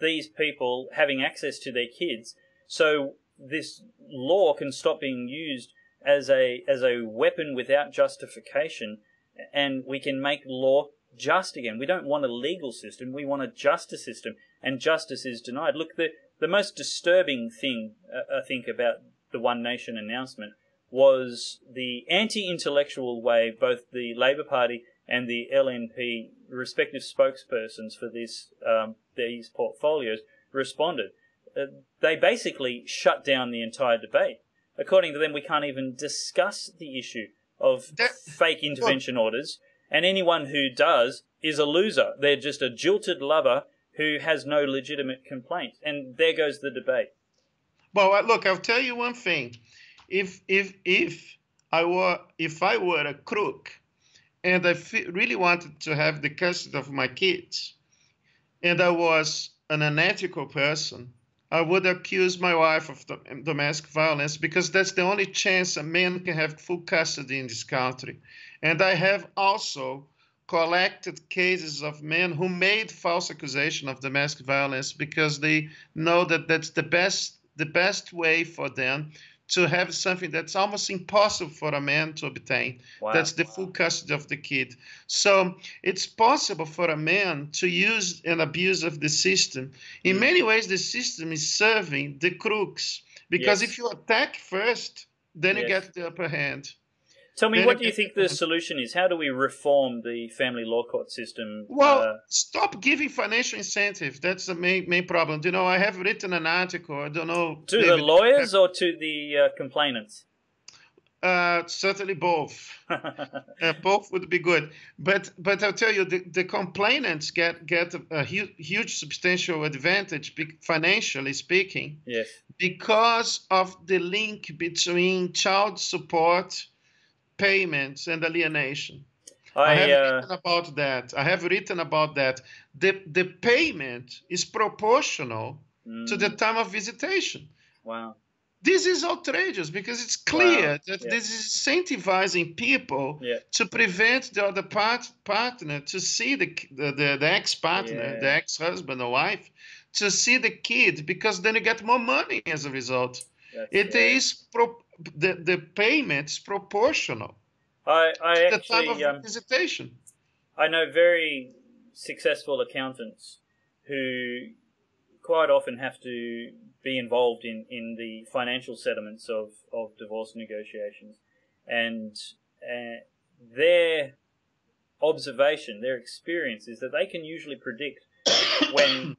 these people having access to their kids so this law can stop being used as a weapon without justification, and we can make law just again. We don't want a legal system, we want a justice system, and justice is denied. Look, the most disturbing thing, I think, about the One Nation announcement was the anti-intellectual way both the Labor Party and the LNP, respective spokespersons for these portfolios, responded. They basically shut down the entire debate. According to them, we can't even discuss the issue of fake intervention orders, and anyone who does is a loser. They're just a jilted lover who has no legitimate complaint. And there goes the debate. Well, look, I'll tell you one thing. If I were a crook and I really wanted to have the custody of my kids, and I was an unethical person, I would accuse my wife of domestic violence, because that's the only chance a man can have full custody in this country. And I have also collected cases of men who made false accusation of domestic violence because they know that that's the best way for them to have something that's almost impossible for a man to obtain. Wow. That's the full custody of the kid. So it's possible for a man to use and abuse of the system. In many ways, the system is serving the crooks, because if you attack first, then you get the upper hand. Tell me, what do you think the solution is? How do we reform the family law court system? Well, stop giving financial incentives. That's the main problem. You know, I have written an article. I don't know. To the lawyers or to the complainants? Certainly both. Both would be good. But I'll tell you, the complainants get a huge substantial advantage, financially speaking. Yes. Because of the link between child support payments and alienation. I have written about that. The payment is proportional to the time of visitation. Wow. This is outrageous because it's clear that this is incentivizing people to prevent the other partner to see the ex-partner, the ex-husband or wife, to see the kid, because then you get more money as a result. The payment's proportional I to the actually, time of visitation. I know very successful accountants who quite often have to be involved in the financial settlements of divorce negotiations, and their observation, their experience is that they can usually predict when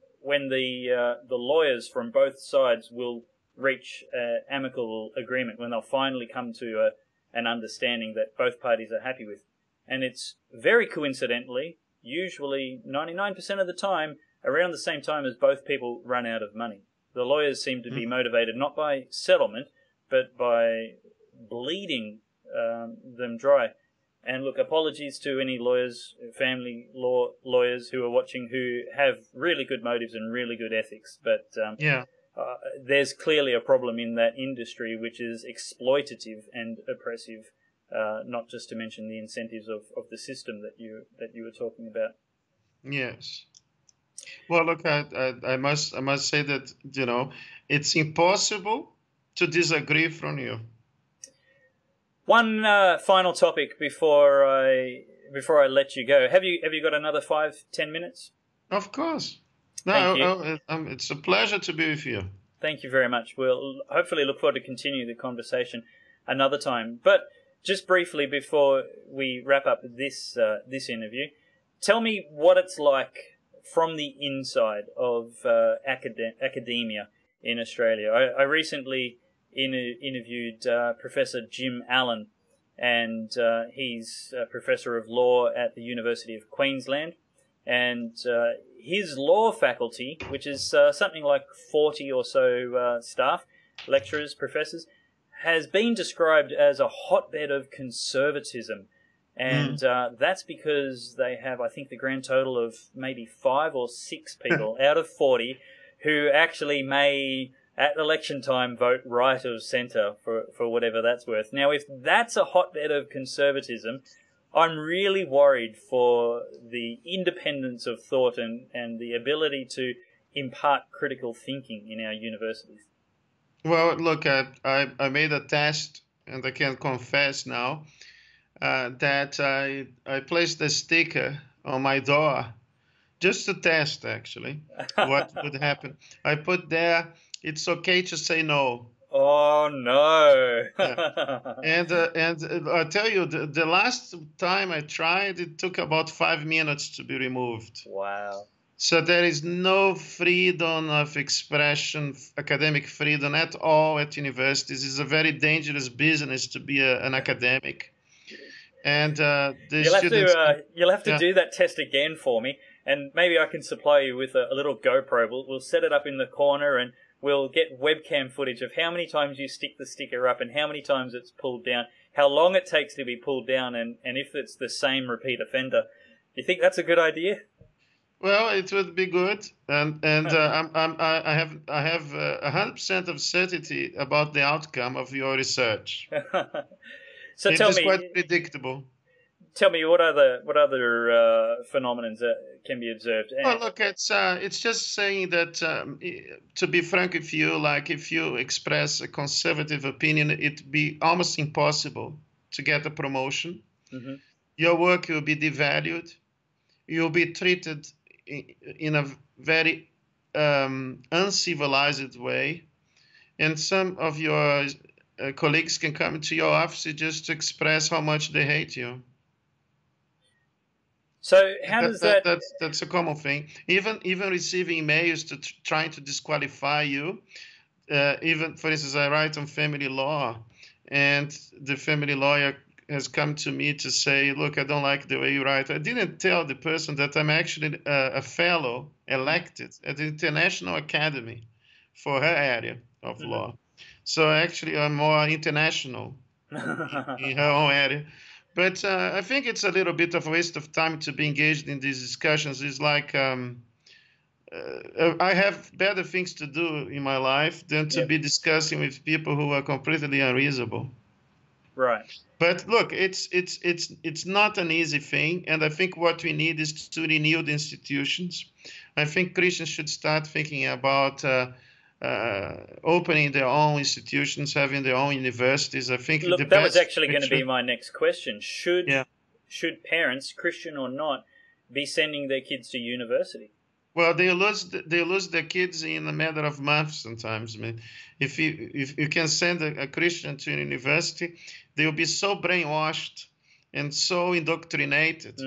the lawyers from both sides will reach an amicable agreement, when they'll finally come to an understanding that both parties are happy with. And it's very coincidentally, usually 99% of the time, around the same time as both people run out of money. The lawyers seem to be motivated not by settlement, but by bleeding them dry. And look, apologies to any lawyers, family law lawyers who are watching who have really good motives and really good ethics, but there's clearly a problem in that industry which is exploitative and oppressive, not just to mention the incentives of the system that you were talking about. Yes. Well, look, I must say that, you know, it's impossible to disagree from you. One final topic before I let you go. Have you got another 5-10 minutes? Of course. No, it's a pleasure to be with you. Thank you very much. We'll hopefully look forward to continue the conversation another time. But just briefly before we wrap up this interview, tell me what it's like from the inside of academia in Australia. I recently interviewed Professor Jim Allen, and he's a professor of law at the University of Queensland, and his law faculty, which is something like 40 or so staff, lecturers, professors, has been described as a hotbed of conservatism. And that's because they have, I think, the grand total of maybe 5 or 6 people out of 40 who actually may, at election time, vote right of centre for whatever that's worth. Now, if that's a hotbed of conservatism, I'm really worried for the independence of thought and the ability to impart critical thinking in our universities. Well, look, I made a test, and I can confess now, that I placed a sticker on my door just to test, actually, what would happen. I put there, it's okay to say no. Oh, no. And I'll tell you, the last time I tried, it took about 5 minutes to be removed. Wow. So there is no freedom of expression, academic freedom at all at universities. It's a very dangerous business to be an academic. And you'll have to do that test again for me, and maybe I can supply you with a little GoPro. We'll set it up in the corner, and we'll get webcam footage of how many times you stick the sticker up and how many times it's pulled down, how long it takes to be pulled down, and if it's the same repeat offender. Do you think that's a good idea? Well, it would be good, and I have 100% of certainty about the outcome of your research. So it is quite predictable. Tell me, what other phenomena can be observed? Well, look, it's just saying that, to be frank with you, like if you express a conservative opinion, it'd be almost impossible to get a promotion. Mm-hmm. Your work will be devalued. You'll be treated in a very uncivilized way, and some of your colleagues can come to your office just to express how much they hate you. So how does that's a common thing. Even receiving emails trying to disqualify you. Even, for instance, I write on family law, and the family lawyer has come to me to say, look, I don't like the way you write. I didn't tell the person that I'm actually a fellow elected at the International Academy for her area of law. So actually I'm more international in her own area. But I think it's a little bit of a waste of time to be engaged in these discussions. It's like I have better things to do in my life than to be discussing with people who are completely unreasonable. Right. But look, it's not an easy thing, and I think what we need is to renew the institutions. I think Christians should start thinking about opening their own institutions, having their own universities. I think that was actually going to be my next question. Should parents, Christian or not, be sending their kids to university? Well, they lose their kids in a matter of months sometimes. I mean, if you can send a Christian to university, they will be so brainwashed and so indoctrinated,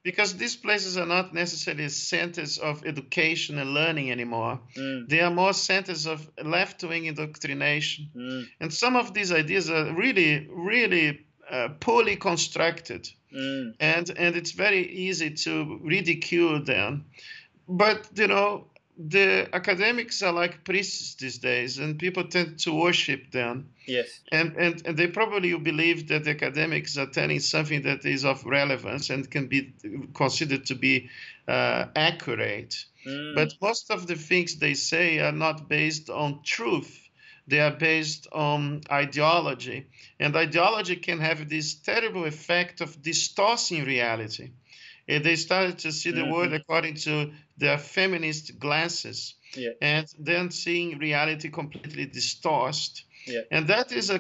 because these places are not necessarily centers of education and learning anymore. They are more centers of left-wing indoctrination. And some of these ideas are really, really poorly constructed. And it's very easy to ridicule them. But, you know, the academics are like priests these days, and people tend to worship them. Yes. And they probably believe that the academics are telling something that is of relevance and can be considered to be accurate. But most of the things they say are not based on truth. They are based on ideology. And ideology can have this terrible effect of distorting reality. They started to see the world according to their feminist glances, and then seeing reality completely distorted. And that is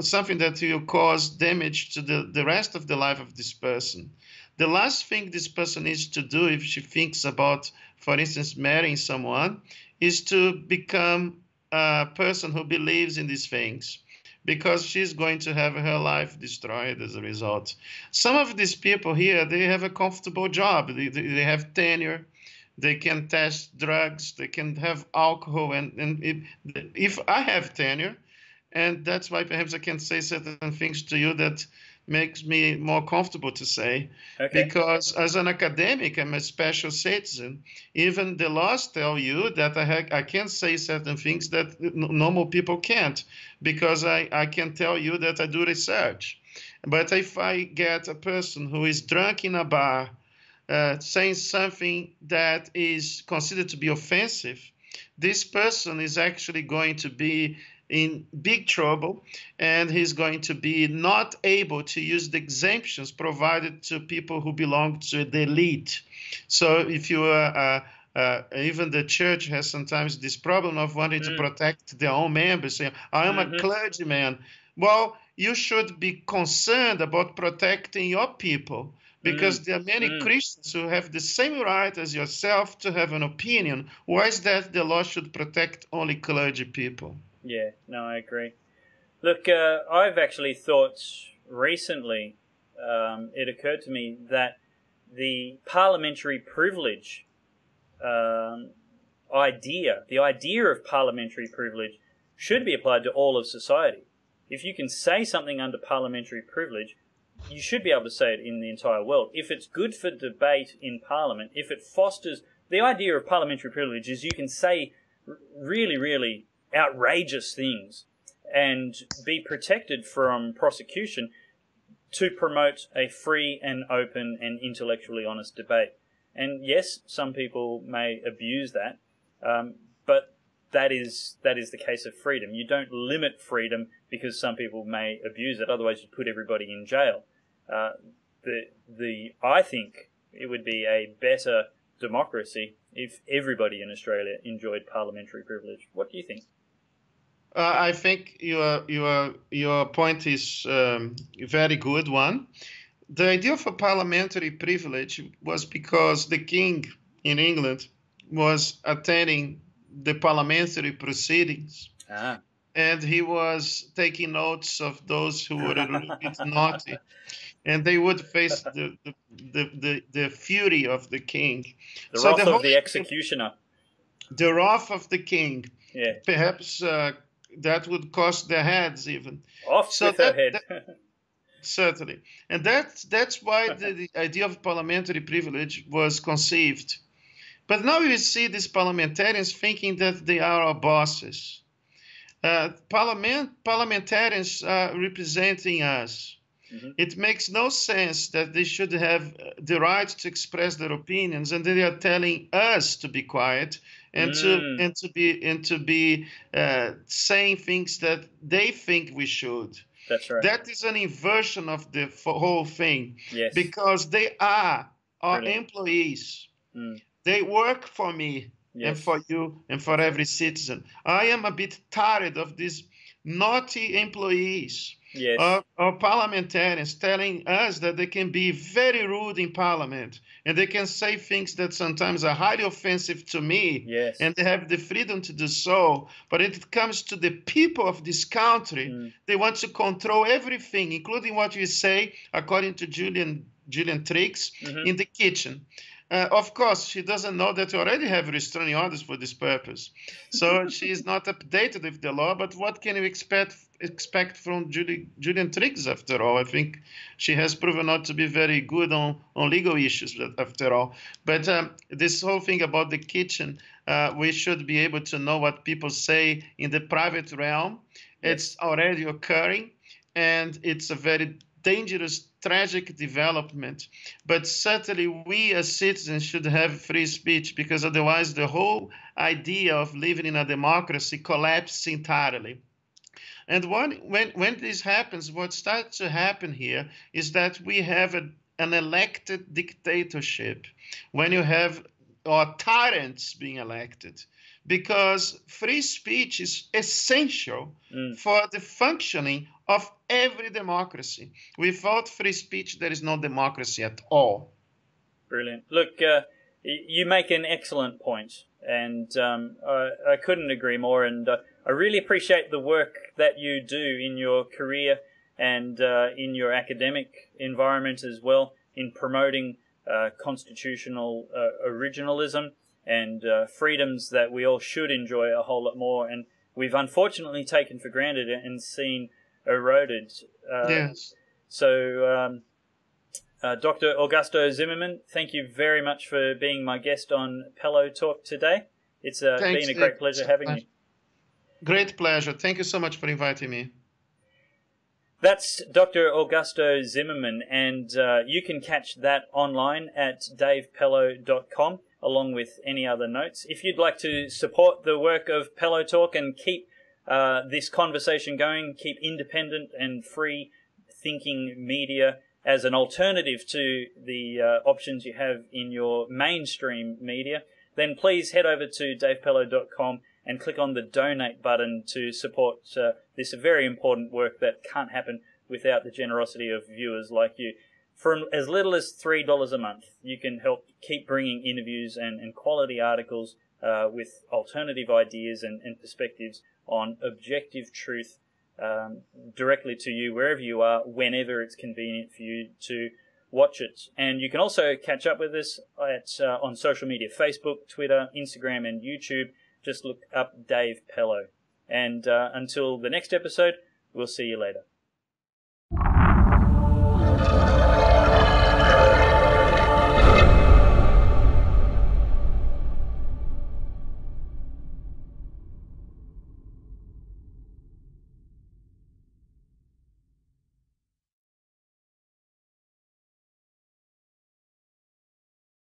something that will cause damage to the rest of the life of this person. The last thing this person needs to do if she thinks about, for instance, marrying someone, is to become a person who believes in these things, because she's going to have her life destroyed as a result. Some of these people here, they have a comfortable job. They have tenure. They can test drugs. They can have alcohol. And if I have tenure, and that's why perhaps I can say certain things to you that makes me more comfortable to say, because as an academic, I'm a special citizen. Even the laws tell you that I can say certain things that normal people can't, because I can tell you that I do research. But if I get a person who is drunk in a bar saying something that is considered to be offensive, this person is actually going to be in big trouble, and he's going to be not able to use the exemptions provided to people who belong to the elite. So if you are, even the church has sometimes this problem of wanting to protect their own members, saying, I am a clergyman. Well, you should be concerned about protecting your people, because there are many Christians who have the same right as yourself to have an opinion. Why is that the law should protect only clergy people? Yeah, no, I agree. Look, I've actually thought recently, it occurred to me that the parliamentary privilege idea, the idea of parliamentary privilege, should be applied to all of society. If you can say something under parliamentary privilege, you should be able to say it in the entire world. If it's good for debate in Parliament, if it fosters... The idea of parliamentary privilege is you can say really, really outrageous things and be protected from prosecution to promote a free and open and intellectually honest debate. And yes, some people may abuse that, but that is the case of freedom. You don't limit freedom because some people may abuse it, otherwise you'd put everybody in jail. I think it would be a better democracy if everybody in Australia enjoyed parliamentary privilege. What do you think? I think your point is a very good one. The idea of a parliamentary privilege was because the king in England was attending the parliamentary proceedings. And he was taking notes of those who were a little bit naughty. And they would face the fury of the king. The wrath of the executioner. The wrath of the king. Yeah. Perhaps that would cost their heads even. Off with their head. Certainly. And that's why the idea of parliamentary privilege was conceived. But now you see these parliamentarians thinking that they are our bosses. Parliamentarians are representing us. It makes no sense that they should have the right to express their opinions, and they are telling us to be quiet and to be saying things that they think we should. That's right. That is an inversion of the whole thing. Yes. Because they are our employees. They work for me and for you and for every citizen. I am a bit tired of these naughty employees. Or parliamentarians telling us that they can be very rude in parliament and they can say things that sometimes are highly offensive to me, and they have the freedom to do so. But when it comes to the people of this country, they want to control everything, including what we say, according to Julian Triggs, in the kitchen. Of course, she doesn't know that we already have restraining orders for this purpose. So she is not updated with the law, but what can you expect from Julian Triggs, after all? I think she has proven not to be very good on legal issues, after all. But this whole thing about the kitchen, we should be able to know what people say in the private realm. It's already occurring, and it's a very dangerous, tragic development. But certainly we as citizens should have free speech, because otherwise the whole idea of living in a democracy collapses entirely. And when this happens, what starts to happen here is that we have an elected dictatorship, when you have tyrants being elected, because free speech is essential for the functioning of every democracy. Without free speech, there is no democracy at all. Brilliant. Look, you make an excellent point, and I couldn't agree more. And I really appreciate the work that you do in your career and in your academic environment as well, in promoting constitutional originalism and freedoms that we all should enjoy a whole lot more, and we've unfortunately taken for granted and seen eroded. So, Dr. Augusto Zimmermann, thank you very much for being my guest on Pellowe Talk today. It's been a great pleasure having you. Great pleasure. Thank you so much for inviting me. That's Dr. Augusto Zimmermann, and you can catch that online at davepellowe.com, along with any other notes. If you'd like to support the work of Pellowe Talk and keep this conversation going, keep independent and free thinking media as an alternative to the options you have in your mainstream media, then please head over to davepellowe.com and click on the donate button to support this very important work that can't happen without the generosity of viewers like you. For as little as $3 a month, you can help keep bringing interviews and quality articles with alternative ideas and perspectives on objective truth directly to you, wherever you are, whenever it's convenient for you to watch it. And you can also catch up with us on social media, Facebook, Twitter, Instagram, and YouTube. Just look up Dave Pellowe. And until the next episode, we'll see you later.